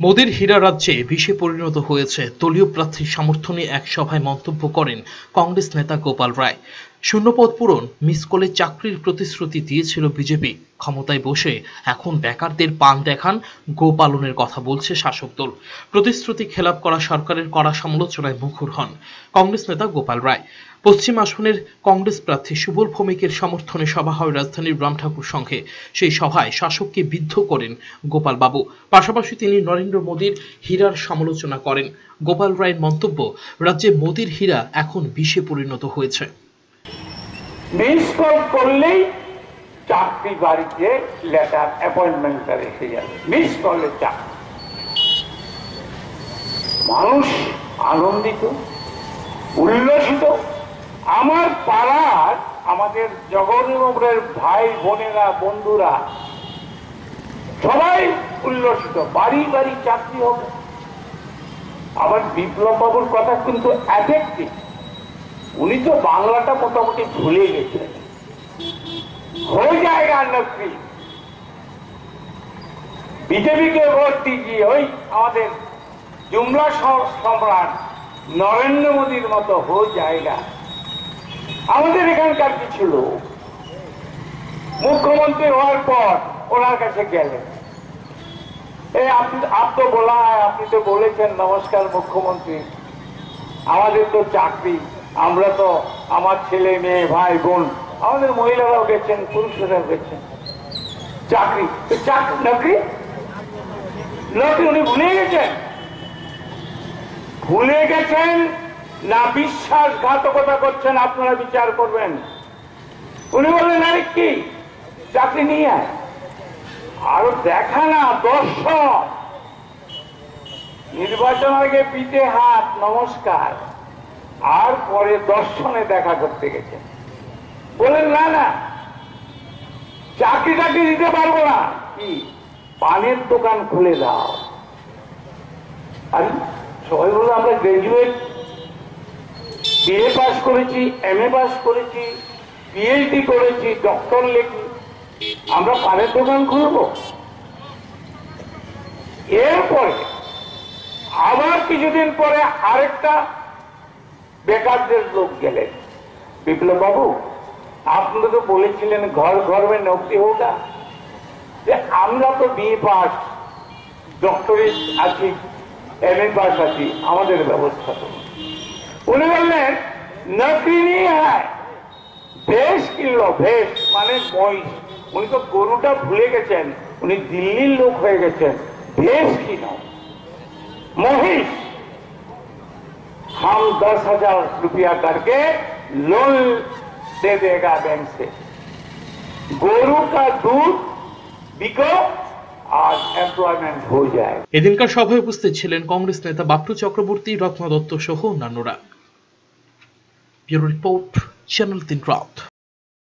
মোদির হীরা রাজ্যে বিষে পরিণত হয়েছে দলীয় প্রার্থীর সমর্থনে এক সভায় মন্তব্য করেন কংগ্রেস নেতা গোপাল রায়। শূন্যপদ পূরণ মিস কলে চাকরির প্রতিশ্রুতি দিয়েছিল বিজেপি, ক্ষমতায় বসে এখন বেকারদের পান দেখান গোপালনের কথা বলছে শাসক দল। প্রতিশ্রুতি খেলাপ করা সরকারের কড়া সমালোচনায় মুখর হন কংগ্রেস নেতা গোপাল রায়। পশ্চিম আসনের কংগ্রেস প্রার্থী সুবল ভৌমিকের সমর্থনে সভা হয় রাজধানীর রামঠাকুর সংঘে। সেই সভায় শাসককে বিদ্ধ করেন গোপাল বাবু। পাশাপাশি তিনি নরেন্দ্র মোদীর হীরার সমালোচনা করেন। গোপাল রায়ের মন্তব্য, রাজ্যে মোদীর হীরা এখন বিষে পরিণত হয়েছে। মিস কল করলেই চাকরি বাড়িতে লেটার অ্যাপয়েন্টমেন্টটা রেখে যাবে, মিস করলে চাকরি। মানুষ আনন্দিত, উল্লসিত। আমার পাড়ার আমাদের জগন্নাথের ভাই বোনেরা, বন্ধুরা সবাই উল্লসিত, বাড়ি বাড়ি চাকরি হবে। আবার বিপ্লব বাবুর কথা কিন্তু অ্যাফেক্টিভ। উনি তো বাংলাটা মোটামুটি ভুলে গেছেন। হয়ে जाएगा नौकरी, বিজেপিকে ভোট দিজিয়ে ওই আমাদের জুমলা সম্রাট নরেন্দ্র মোদীর মতো হয়ে जाएगा। আমাদের এখানকার কিছু লোক মুখ্যমন্ত্রী হওয়ার পর ওনার কাছে গেলেন, আপনি বলা হয়, আপনি তো বলেছেন নমস্কার মুখ্যমন্ত্রী, আমাদের তো চাকরি, আমরা তো আমার ছেলে মেয়ে ভাই বোন, আমাদের মহিলারাও গেছেন, পুরুষেরাও গেছেন, চাকরি চাকরি উনি ভুলে গেছেন। ভুলে গেছেন না বিশ্বাসঘাতকতা করছেন, আপনারা বিচার করবেন। উনি বললেন আরে কি চাকরি নিয়ে আয়, আরো দেখা না দর্শন, নির্বাচন আগে পিঠে হাত নমস্কার, আর পরে দর্শনে দেখা করতে গেছেন। বলেন না না চাকরি টাকরি দিতে পারবো না, কি পানের দোকান খুলে দাও। আর সবাই বললো আমরা গ্রাজুয়েট, বিএ পাস করেছি, এমএ পাস করেছি, পিএইচডি করেছি, ডক্টর লেখি, আমরা পানের দোকান খুলবো। এরপরে আবার কিছুদিন পরে আরেকটা বেকারদের লোক গেলেন, বিপ্লব বাবু আপনারা তো বলেছিলেন ঘর ঘর মে নৌকরি হোগা, যে আমরা তো বিএ পাস, ডক্টরেট আছি, এমএ পাস আছি, আমাদের ব্যবস্থা তো। উনি বললেন নৌকরি নিয়ে হয়, ভেষ কিনল, ভেষ মানে মহিষ। উনি তো গরুটা ভুলে গেছেন, উনি দিল্লির লোক হয়ে গেছেন। ভেষ কিন মহিষ, हम 10,000 रुपया करके लोन दे देगा बैंक से, গরু का दूध बिको আর এমপ্লয়মেন্ট হয়ে যায়। এদিনকার সভায় উপস্থিত ছিলেন কংগ্রেস নেতা বাপটু চক্রবর্তী, রত্ন দত্ত সহ অন্যান্যরা। ব্যুরো রিপোর্ট, চ্যানেল 3 রাত।